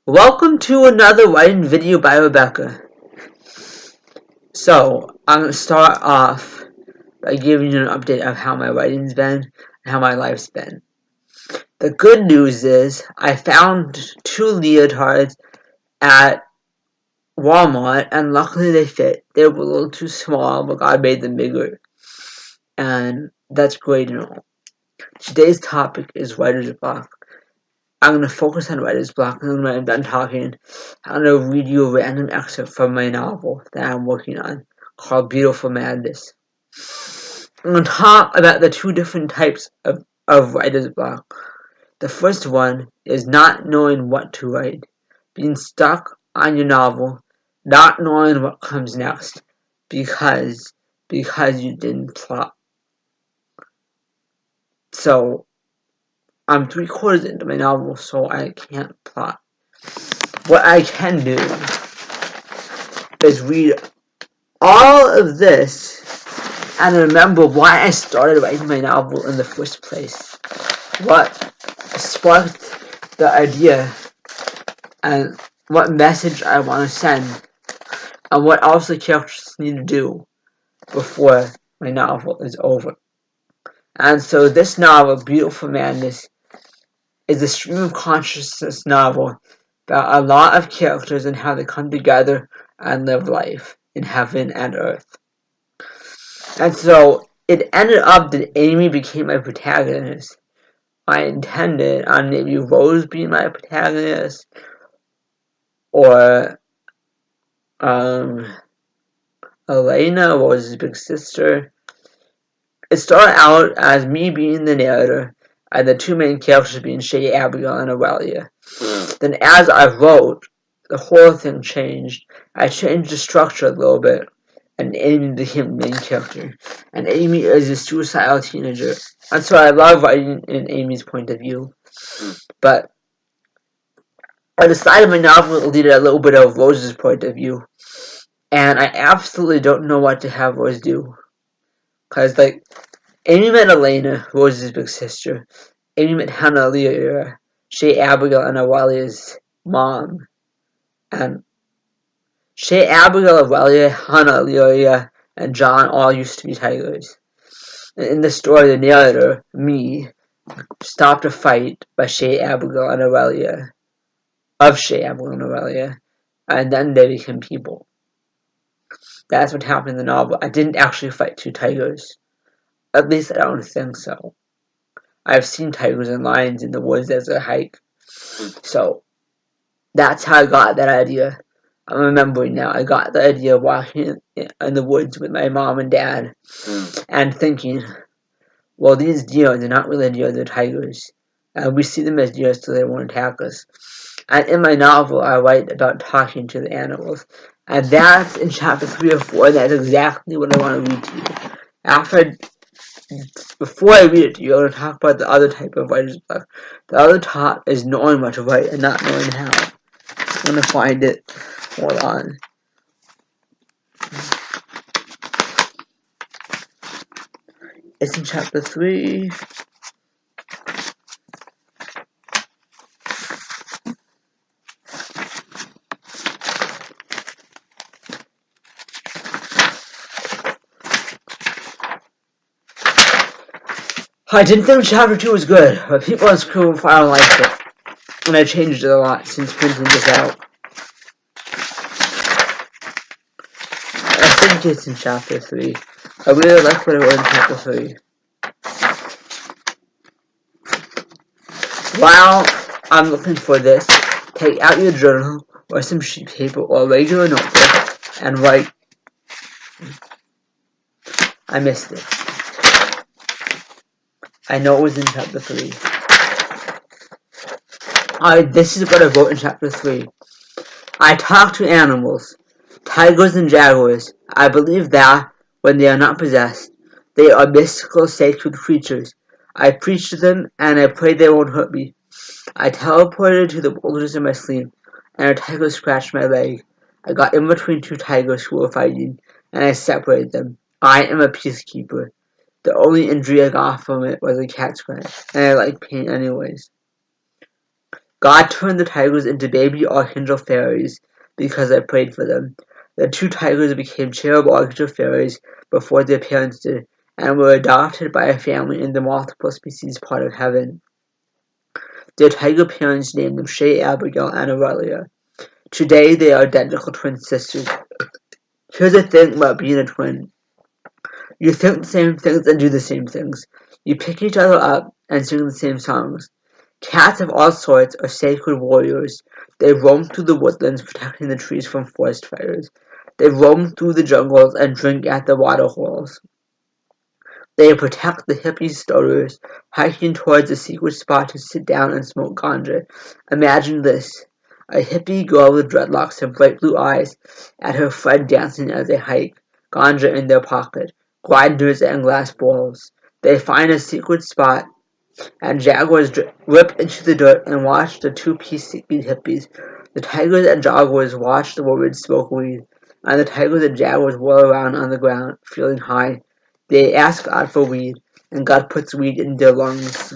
Welcome to another writing video by Rebecca. So, I'm going to start off by giving you an update of how my writing's been and how my life's been. The good news is I found 2 leotards at Walmart and luckily they fit. They were a little too small, but God made them bigger. And that's great and all. Today's topic is writer's block. I'm going to focus on writer's block, and then when I'm done talking, I'm going to read you a random excerpt from my novel that I'm working on, called Beautiful Madness. I'm going to talk about the 2 different types of writer's block. The first one is not knowing what to write, being stuck on your novel, not knowing what comes next, because you didn't plot. So, I'm 3/4 into my novel, so I can't plot. What I can do is read all of this and remember why I started writing my novel in the first place. What sparked the idea and what message I want to send and what else the characters need to do before my novel is over. And so this novel, Beautiful Madness, is a stream of consciousness novel about a lot of characters and how they come together and live life in heaven and earth. And so it ended up that Amy became my protagonist. I intended on maybe Rose being my protagonist or Elena, Rose's big sister. It started out as me being the narrator and the 2 main characters being Shay, Abigail, and Aurelia. Then as I wrote, the whole thing changed. I changed the structure a little bit, and Amy became the main character. And Amy is a suicidal teenager. And so I love writing in Amy's point of view. But I decided my novel will lead a little bit of Rose's point of view. And I absolutely don't know what to have Rose do. Because, Amy met Elena, Rose's big sister. Amy met Hannah, Leah, Shay, Abigail, and Aurelia's mom. And Shay, Abigail, Aurelia, Hannah, Leah, and John all used to be tigers. And in the story, the narrator, me, stopped a fight by Shay, Abigail, and Aurelia. Of Shay, Abigail, and Aurelia. And then they became people. That's what happened in the novel. I didn't actually fight 2 tigers. At least I don't think so. I've seen tigers and lions in the woods as a hike. So, that's how I got that idea. I'm remembering now. I got the idea of walking in the woods with my mom and dad and thinking, well, these deer, they're not really deer, they're tigers. And we see them as deer so they won't attack us. And in my novel, I write about talking to the animals. And that's in chapter 3 or 4, and that's exactly what I want to read to you. Before I read it to you, I'm going to talk about the other type of writer's block. The other type is knowing what to write and not knowing how. I'm going to find it. Hold on. It's in chapter 3. I didn't think chapter 2 was good, but people on Screw File liked it. And I changed it a lot since printing this out. I think it's in chapter 3. I really like what I wrote in chapter 3. While I'm looking for this, take out your journal or some sheet paper or a regular notebook and write. I missed it. I know it was in chapter 3. This is what I wrote in chapter 3. I talk to animals, tigers and jaguars. I believe that, when they are not possessed, they are mystical, sacred creatures. I preach to them, and I pray they won't hurt me. I teleported to the boulders in my sleep, and a tiger scratched my leg. I got in between 2 tigers who were fighting, and I separated them. I am a peacekeeper. The only injury I got from it was a cat scratch, and I like pain anyways. God turned the tigers into baby archangel fairies because I prayed for them. The two tigers became cherub archangel fairies before their parents did, and were adopted by a family in the multiple species part of heaven. Their tiger parents named them Shay, Abigail, and Aurelia. Today they are identical twin sisters. Here's the thing about being a twin. You think the same things and do the same things. You pick each other up and sing the same songs. Cats of all sorts are sacred warriors. They roam through the woodlands protecting the trees from forest fires. They roam through the jungles and drink at the waterholes. They protect the hippie stoners, hiking towards a secret spot to sit down and smoke ganja. Imagine this. A hippie girl with dreadlocks and bright blue eyes, and her friend dancing as they hike, ganja in their pocket, grinders and glass bowls. They find a secret spot, and jaguars rip into the dirt and watch the two-piece hippies. The tigers and jaguars watch the women smoke weed, and the tigers and jaguars whirl around on the ground, feeling high. They ask God for weed, and God puts weed in their lungs.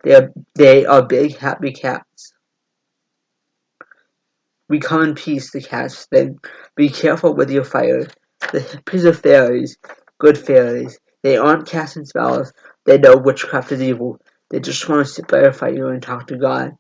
They are big, happy cats. We come in peace, the cats think. Be careful with your fire. The hippies are fairies, good fairies. They aren't casting spells. They know witchcraft is evil. They just want to sit by a fire and talk to God.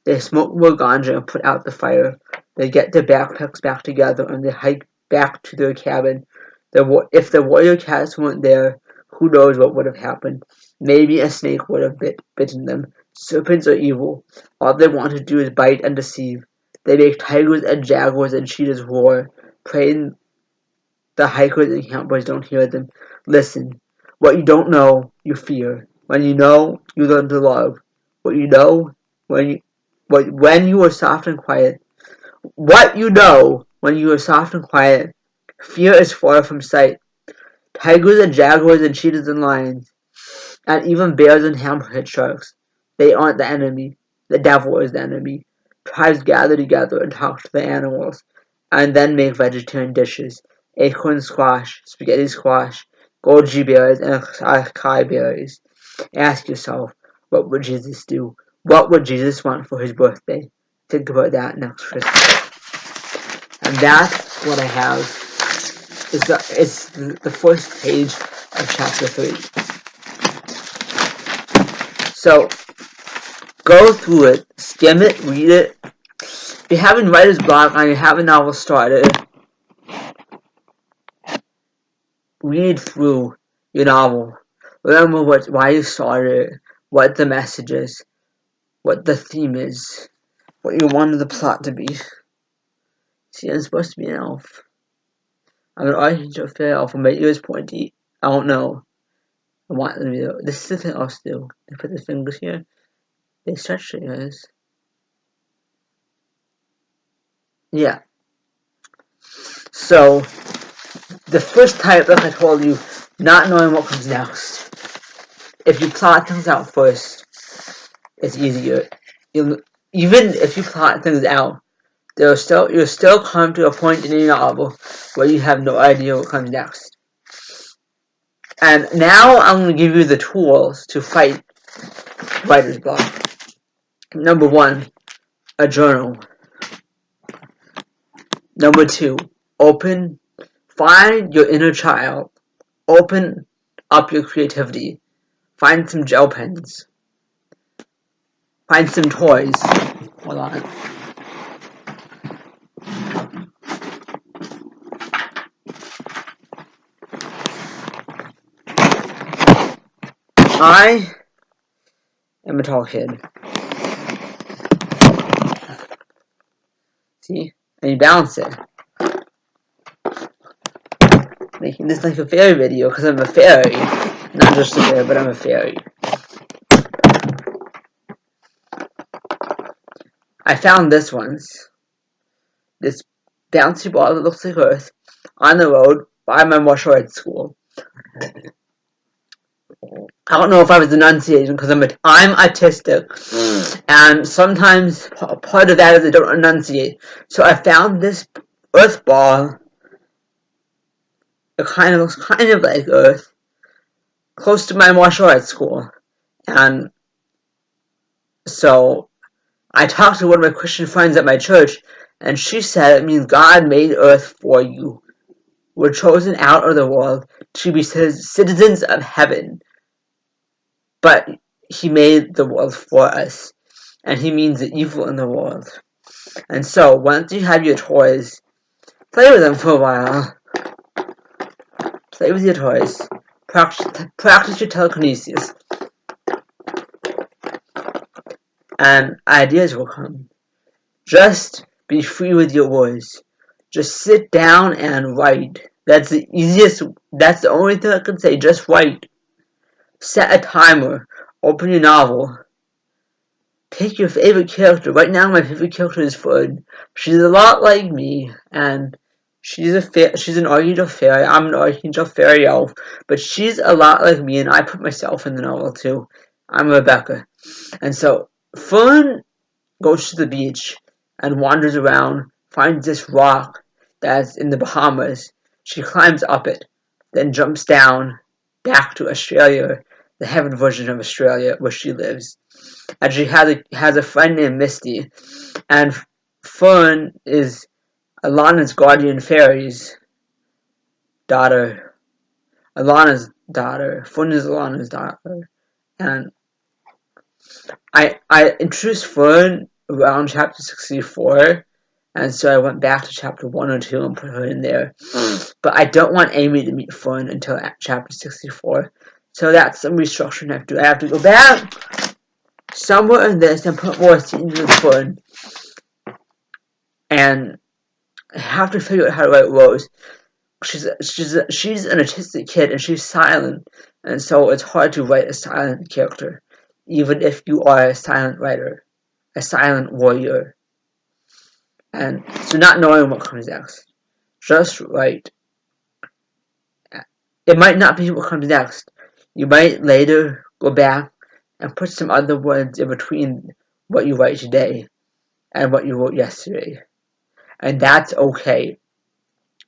They smoke more ganja and put out the fire. They get their backpacks back together and they hike back to their cabin. If the warrior cats weren't there, who knows what would have happened. Maybe a snake would have bitten them. Serpents are evil. All they want to do is bite and deceive. They make tigers and jaguars and cheetahs roar, praying the hikers and campers don't hear them. Listen, what you don't know, you fear. When you know, you learn to love. What you know, when you are soft and quiet. What you know, when you are soft and quiet. Fear is far from sight. Tigers and jaguars and cheetahs and lions, and even bears and hammerhead sharks. They aren't the enemy. The devil is the enemy. Tribes gather together and talk to the animals, and then make vegetarian dishes. Acorn squash, spaghetti squash, goji berries, and acai berries. Ask yourself, what would Jesus do? What would Jesus want for his birthday? Think about that next Christmas. And that's what I have. It's the first page of chapter 3. So, go through it, skim it, read it. If you haven't read his blog and you have a novel started, read through your novel. Remember why you started it, what the message is, what the theme is, what you wanted the plot to be. See, I'm supposed to be an elf. I'm an archangel fairy elf, and my ears pointy. I don't know. I want them to do. This is the thing I'll do. They put the fingers here. They stretch their ears. Yeah. So, the first type, like I told you, not knowing what comes next. If you plot things out first, it's easier. Even if you plot things out, you'll still come to a point in your novel where you have no idea what comes next. And now I'm going to give you the tools to fight writer's block. Number 1, a journal. Number 2, find your inner child. Open up your creativity. Find some gel pens. Find some toys. Hold on. I am a tall kid. See? And you balance it. Making this like a fairy video because I'm a fairy. Not just a fairy, but I'm a fairy. I found this once. This bouncy ball that looks like Earth on the road by my martial arts school. I don't know if I was enunciating because I'm autistic, and sometimes part of that is I don't enunciate. So I found this Earth ball. It looks kind of like Earth, close to my martial arts school, and so I talked to one of my Christian friends at my church, and she said it means God made earth for you. We're chosen out of the world to be citizens of heaven. But he made the world for us, and he means the evil in the world. And so, once you have your toys, play with them for a while. Play with your toys. Practice your telekinesis. And ideas will come. Just be free with your words. Just sit down and write. That's the easiest, that's the only thing I can say. Just write. Set a timer. Open your novel. Pick your favorite character. Right now, my favorite character is Fern. She's a lot like me, and she's an Archangel Fairy. I'm an Archangel Fairy Elf, but she's a lot like me, and I put myself in the novel too. I'm Rebecca. And so, Fern goes to the beach and wanders around, finds this rock that's in the Bahamas. She climbs up it, then jumps down back to Australia, the heaven version of Australia where she lives. And she has a friend named Misty, and Fern is Alana's guardian fairy's daughter. Alana's daughter. Fern is Alana's daughter. And I introduced Fern around chapter 64, and so I went back to chapter 1 or 2 and put her in there. But I don't want Amy to meet Fern until chapter 64. So that's some restructuring I have to do. I have to go back somewhere in this and put more scenes with Fern. And I have to figure out how to write Rose. She's an autistic kid and she's silent, and so it's hard to write a silent character, even if you are a silent writer, a silent warrior. And so not knowing what comes next, just write. It might not be what comes next. You might later go back and put some other words in between what you write today and what you wrote yesterday. And that's okay.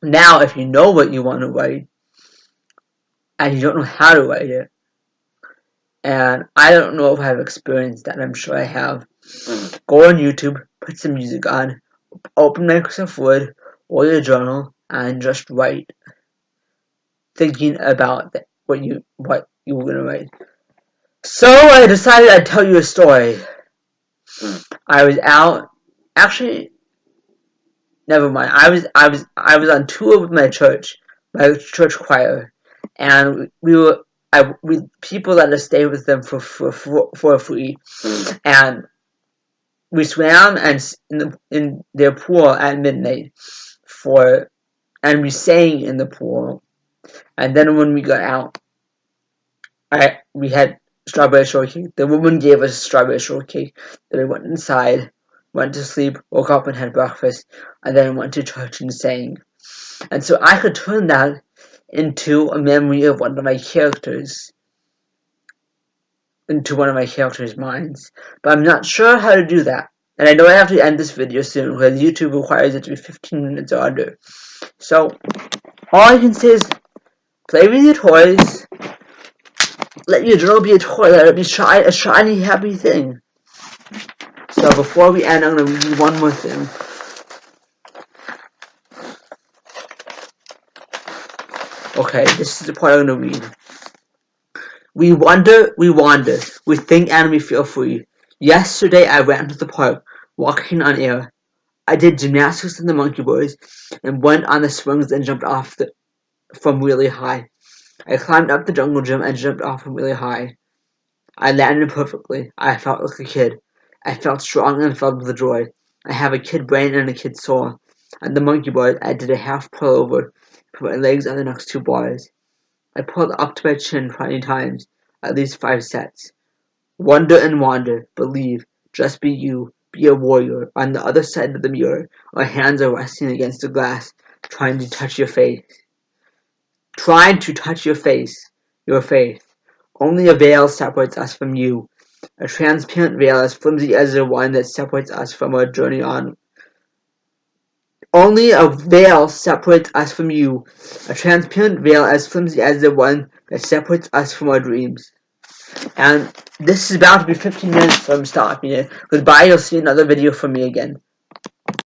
Now, if you know what you want to write, and you don't know how to write it, and I don't know if I've experienced that, I'm sure I have, go on YouTube, put some music on, open Microsoft Word or your journal, and just write, thinking about what you were going to write. So I decided I'd tell you a story. I was out, actually, never mind. I was on tour with my church choir, and we people let us stay with them for free, and we swam in their pool at midnight and we sang in the pool, and then when we got out, we had strawberry shortcake. The woman gave us strawberry shortcake. Then we went inside, went to sleep, woke up and had breakfast, and then went to church and sang. And so I could turn that into a memory of one of my characters, into one of my characters' minds. But I'm not sure how to do that. And I know I have to end this video soon because YouTube requires it to be 15 minutes or under. So, all I can say is, play with your toys. Let your journal be a toy. Let it be a shiny, happy thing. So before we end, I'm going to read one more thing. Okay, this is the part I'm going to read. We wander, we think and we feel free. Yesterday I ran to the park, walking on air. I did gymnastics in the monkey bars, and went on the swings and jumped off from really high. I climbed up the jungle gym and jumped off from really high. I landed perfectly. I felt like a kid. I felt strong and filled with joy. I have a kid brain and a kid soul. On the monkey bars, I did a half pull over, put my legs on the next 2 bars. I pulled up to my chin 20 times, at least 5 sets. Wonder and wander, believe, just be you, be a warrior. On the other side of the mirror, our hands are resting against the glass, trying to touch your face. Trying to touch your face, your faith. Only a veil separates us from you, a transparent veil as flimsy as the one that separates us from our journey on. Only a veil separates us from you, a transparent veil as flimsy as the one that separates us from our dreams. And this is about to be 15 minutes, so I'm stopping it. Goodbye, you'll see another video from me again.